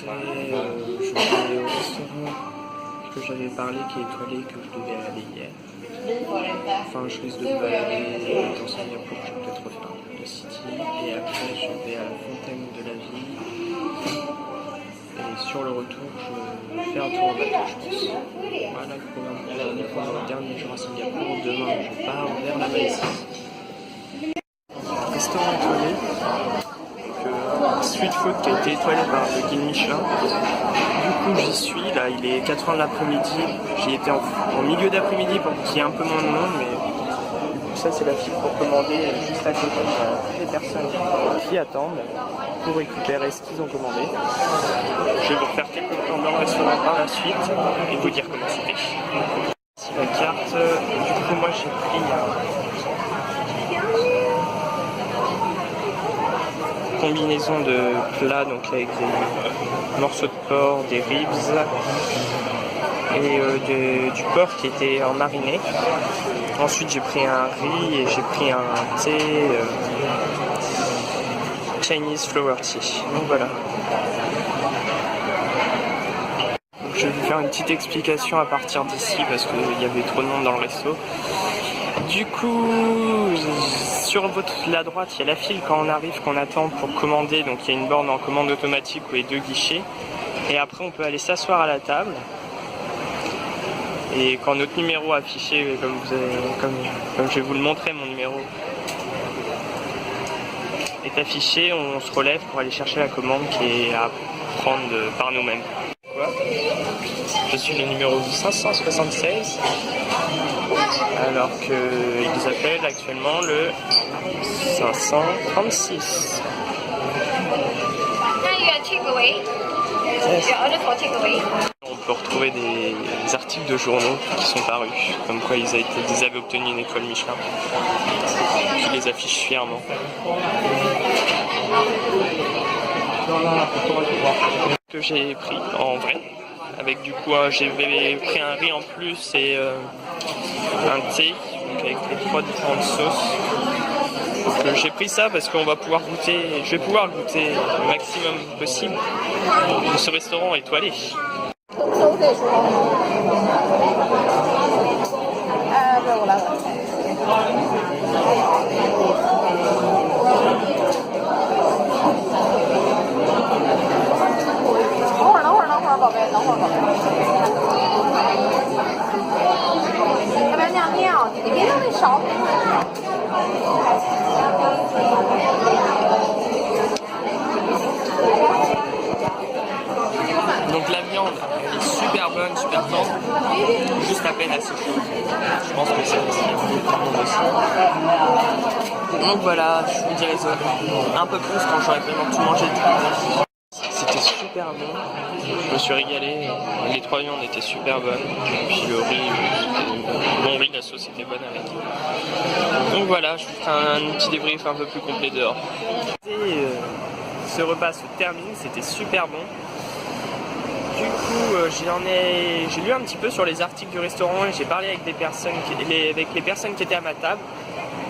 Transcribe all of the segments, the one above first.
après, je vais au restaurant que j'avais parlé, qui est étoilé, que je devais aller hier. Enfin, je risque de me balader dans Singapour, je vais peut-être refaire un peu de City. Et après, je vais à la fontaine de la vie. Et sur le retour, je fais un tour en bateau, je pense. Voilà le programme pour mon dernier jour à Singapour. Demain, je pars vers la Malaisie. Restaurant étoilé. Street food qui a été étoilé par le guide Michelin. Du coup, j'y suis. Là, il est 4h de l'après-midi. J'y étais en milieu d'après-midi pour qu'il y ait un peu moins de monde, mais ça, c'est la file pour commander juste à côté. Il y a toutes les personnes qui attendent pour récupérer ce qu'ils ont commandé. Je vais vous refaire quelques plans dans le restaurant par la suite et vous dire comment c'était. Ici la carte. Du coup, moi, j'ai pris combinaison de plats, donc avec des morceaux de porc, des ribs et du porc qui était en mariné. Ensuite j'ai pris un riz et j'ai pris un thé Chinese flower tea. Donc voilà. Donc, je vais vous faire une petite explication à partir d'ici parce qu'il y avait trop de monde dans le resto. Du coup, sur la droite, il y a la file quand on arrive, qu'on attend pour commander. Donc il y a une borne en commande automatique où il y a 2 guichets. Et après, on peut aller s'asseoir à la table. Et quand notre numéro affiché, comme je vais vous le montrer, mon numéro est affiché, on se relève pour aller chercher la commande qui est à prendre par nous-mêmes. Je suis le numéro 576. Alors qu'ils appellent actuellement le 536. On peut retrouver des articles de journaux qui sont parus, comme quoi ils avaient obtenu une étoile Michelin. Qui les affichent fièrement. Que j'ai pris en vrai. Avec du coup, j'ai pris un riz en plus et un thé, donc avec les 3 différentes sauces. Donc j'ai pris ça parce qu'on va pouvoir goûter, je vais pouvoir goûter le maximum possible de ce restaurant étoilé. Donc la viande est super bonne, super tendre, juste à peine assez chaude. Je pense que c'est aussi. Donc voilà, je vous dirai ça un peu plus quand j'aurai vraiment tout mangé. C'était super bon, je me suis régalé, les 3 viandes étaient super bonnes, et puis le riz, bon riz, la sauce était bonne avec. Donc voilà, je vous ferai un petit débrief un peu plus complet dehors. Et ce repas se termine, c'était super bon. Du coup, j'ai lu un petit peu sur les articles du restaurant et j'ai parlé avec les personnes qui étaient à ma table.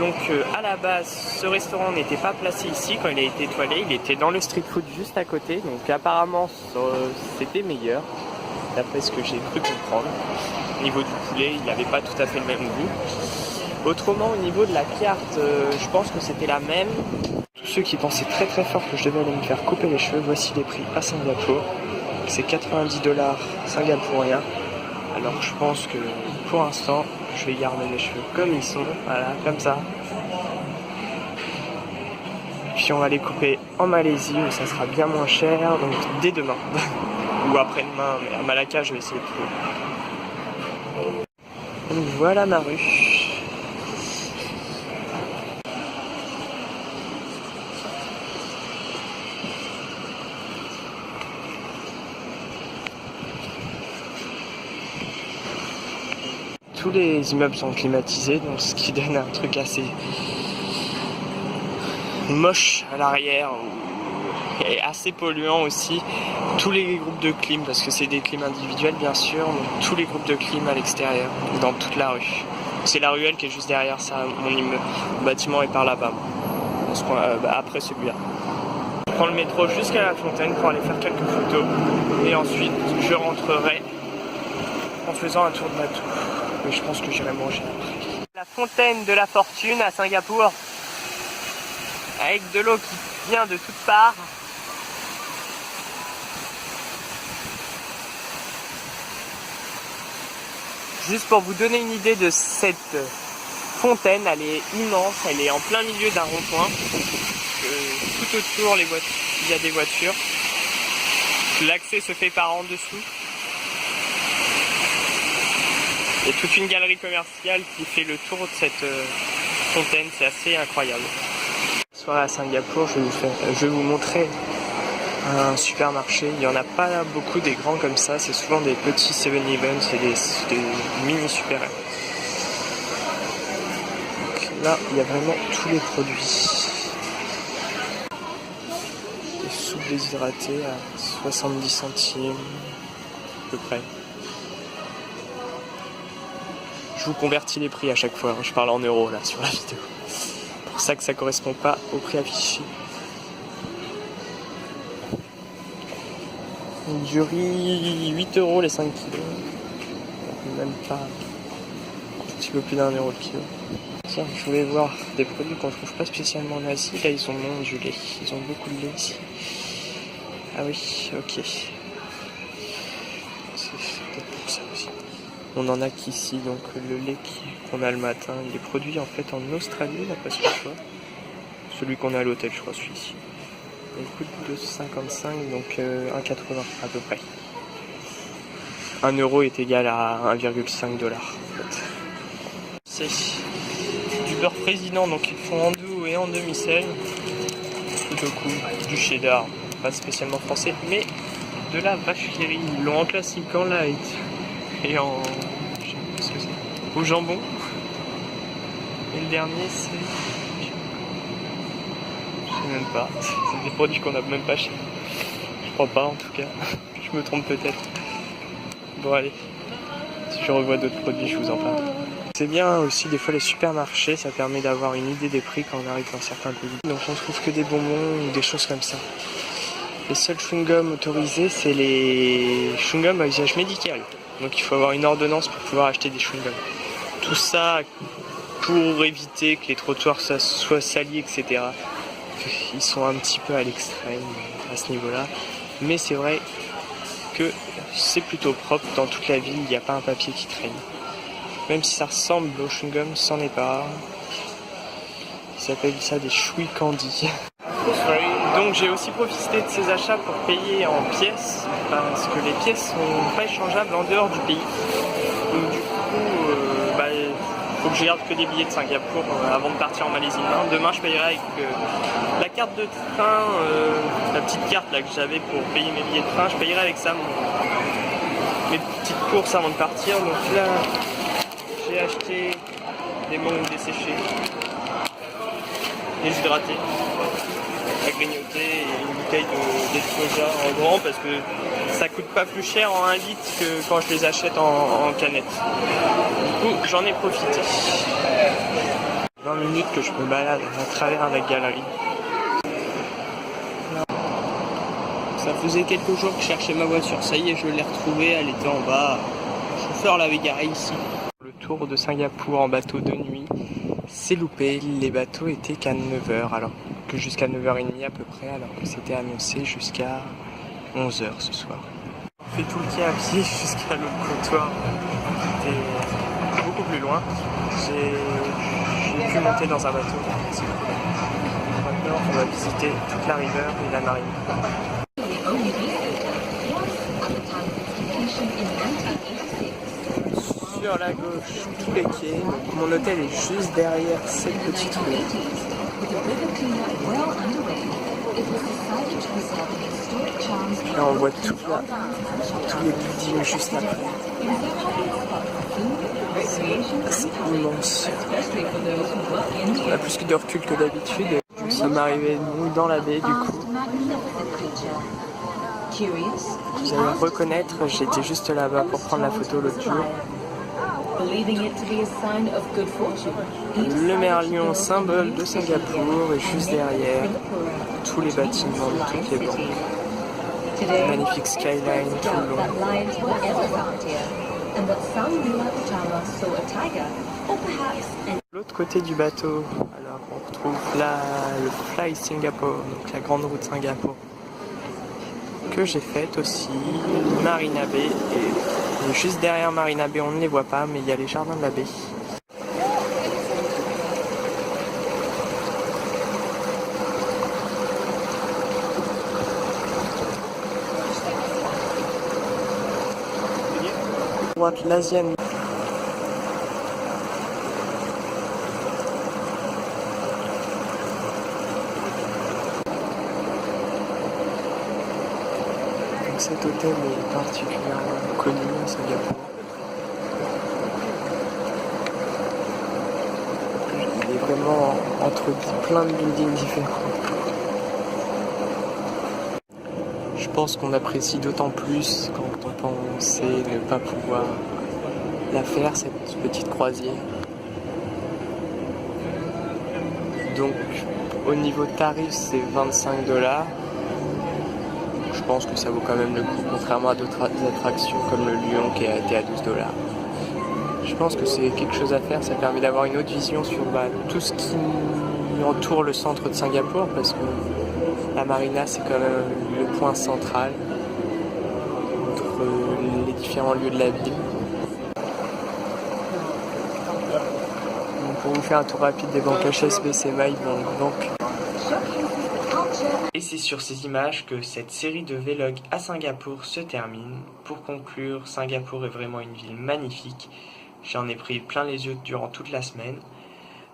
Donc à la base, ce restaurant n'était pas placé ici quand il a été étoilé, il était dans le street food juste à côté, donc apparemment c'était meilleur, d'après ce que j'ai cru comprendre. Au niveau du poulet, il n'avait pas tout à fait le même goût. Autrement, au niveau de la carte, je pense que c'était la même. Tous ceux qui pensaient très très fort que je devais aller me faire couper les cheveux, voici les prix à Singapour. C'est 90 $ singapouriens. Alors je pense que pour l'instant, je vais garder mes cheveux comme ils sont, voilà, comme ça. Puis on va les couper en Malaisie où ça sera bien moins cher, donc dès demain. Ou après-demain, mais à Malacca je vais essayer de trouver. Donc voilà ma rue. Tous les immeubles sont climatisés, donc ce qui donne un truc assez moche à l'arrière et assez polluant aussi. Tous les groupes de clim, parce que c'est des clims individuels bien sûr, donc tous les groupes de clim à l'extérieur, dans toute la rue. C'est la ruelle qui est juste derrière ça, mon immeuble. Le bâtiment est par là-bas, après celui-là. prends le métro jusqu'à la fontaine pour aller faire quelques photos. Et ensuite, je rentrerai en faisant un tour de bateau. Mais je pense que j'irai manger après. La fontaine de la fortune à Singapour. Avec de l'eau qui vient de toutes parts. Juste pour vous donner une idée de cette fontaine, elle est immense, elle est en plein milieu d'un rond-point. Tout autour, il y a des voitures. L'accès se fait par en dessous. Il y a toute une galerie commerciale qui fait le tour de cette fontaine, c'est assez incroyable. Ce soir à Singapour, je vais vous montrer un supermarché. Il n'y en a pas beaucoup des grands comme ça, c'est souvent des petits 7-Eleven, c'est des mini super-héros. Là, il y a vraiment tous les produits. Des soupes déshydratées à 70 centimes, à peu près. Je vous convertis les prix à chaque fois, je parle en euros là sur la vidéo. C'est pour ça que ça correspond pas au prix affiché. Du riz, 8 € les 5 kilos. Même pas un petit peu plus d'1 € le kilo. Tiens, je voulais voir des produits qu'on trouve pas spécialement en Asie. Là, ils ont du lait. Ils ont beaucoup de lait ici. Ah oui, ok. C'est peut-être pour ça aussi. On en a qu'ici, donc le lait qu'on a le matin, il est produit en fait en Australie, d'après ce que je vois. Celui qu'on a à l'hôtel, je crois, celui-ci. Il coûte 2,55, donc 1,80 à peu près. 1 € est égal à 1,5 $. En fait. C'est du beurre président, donc ils font en doux et en demi-sel. Plutôt cool. Du cheddar, pas spécialement français, mais de la vache qui rit. Ils l'ont en classique, en light et en... je sais pas ce que c'est. Au jambon. Et le dernier, c'est... même pas, c'est des produits qu'on n'a même pas chez nous. Je crois pas en tout cas, je me trompe peut-être. Bon allez, si je revois d'autres produits je vous en parle. C'est bien aussi des fois les supermarchés, ça permet d'avoir une idée des prix quand on arrive dans certains pays. Donc on trouve que des bonbons ou des choses comme ça. Les seuls chewing-gums autorisés c'est les chewing-gums à usage médical. Donc il faut avoir une ordonnance pour pouvoir acheter des chewing-gums. Tout ça pour éviter que les trottoirs soient salis, etc. Ils sont un petit peu à l'extrême à ce niveau-là, mais c'est vrai que c'est plutôt propre dans toute la ville, il n'y a pas un papier qui traîne. Même si ça ressemble au chewing-gum, c'en est pas. Ils s'appellent ça des chewy candy. Donc j'ai aussi profité de ces achats pour payer en pièces, parce que les pièces sont pas échangeables en dehors du pays. Donc du coup, faut que je garde que des billets de Singapour avant de partir en Malaisie. Demain je payerai avec la carte de train, la petite carte là que j'avais pour payer mes billets de train, je payerai avec ça mes petites courses avant de partir. Donc là j'ai acheté des mangues desséchées, déshydratés, à grignoter et une bouteille de soja en grand parce que ça coûte pas plus cher en 1 litre que quand je les achète en canette. Du coup, j'en ai profité. 20 minutes que je me balade à travers la galerie. Ça faisait quelques jours que je cherchais ma voiture. Ça y est, je l'ai retrouvée. Elle était en bas. Le chauffeur l'avait garée ici. Le tour de Singapour en bateau de nuit, c'est loupé. Les bateaux étaient qu'à 9h, alors que jusqu'à 9h30 à peu près, alors que c'était annoncé jusqu'à 11h ce soir. On fait tout le quai à pied jusqu'à l'autre trottoir. C'était beaucoup plus loin. J'ai pu monter dans un bateau. Maintenant, on va visiter toute la river et la marine. Sur la gauche, tous les quais. Donc, mon hôtel est juste derrière cette petite rue. Là, on voit tous les buildings juste après. C'est immense. On a plus que de recul que d'habitude. Nous sommes arrivés dans la baie du coup. Vous allez me reconnaître, j'étais juste là-bas pour prendre la photo l'autre jour. Le merlion, symbole de Singapour, et juste derrière, tous les bâtiments de toutes les banques. Magnifique skyline tout le long. L'autre côté du bateau, alors on retrouve là le Fly Singapore, donc la grande route Singapour, que j'ai faite aussi, Marina Bay, et juste derrière Marina Bay on ne les voit pas, mais il y a les jardins de la baie. Droite l'Asienne. Cet hôtel est particulièrement connu à Singapour. Il est vraiment entre plein de buildings différents. Je pense qu'on apprécie d'autant plus quand on pensait ne pas pouvoir la faire, cette petite croisière. Donc au niveau tarif c'est 25 $. Je pense que ça vaut quand même le coup, contrairement à d'autres attractions comme le Lion qui a été à 12 $. Je pense que c'est quelque chose à faire, ça permet d'avoir une autre vision sur tout ce qui entoure le centre de Singapour, parce que la marina c'est quand même le point central entre les différents lieux de la ville. Donc pour vous faire un tour rapide des banques HSBC, Bank. Et c'est sur ces images que cette série de vlogs à Singapour se termine. Pour conclure, Singapour est vraiment une ville magnifique. J'en ai pris plein les yeux durant toute la semaine.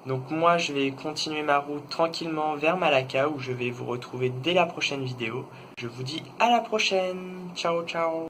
Donc moi je vais continuer ma route tranquillement vers Malacca où je vais vous retrouver dès la prochaine vidéo. Je vous dis à la prochaine. Ciao ciao.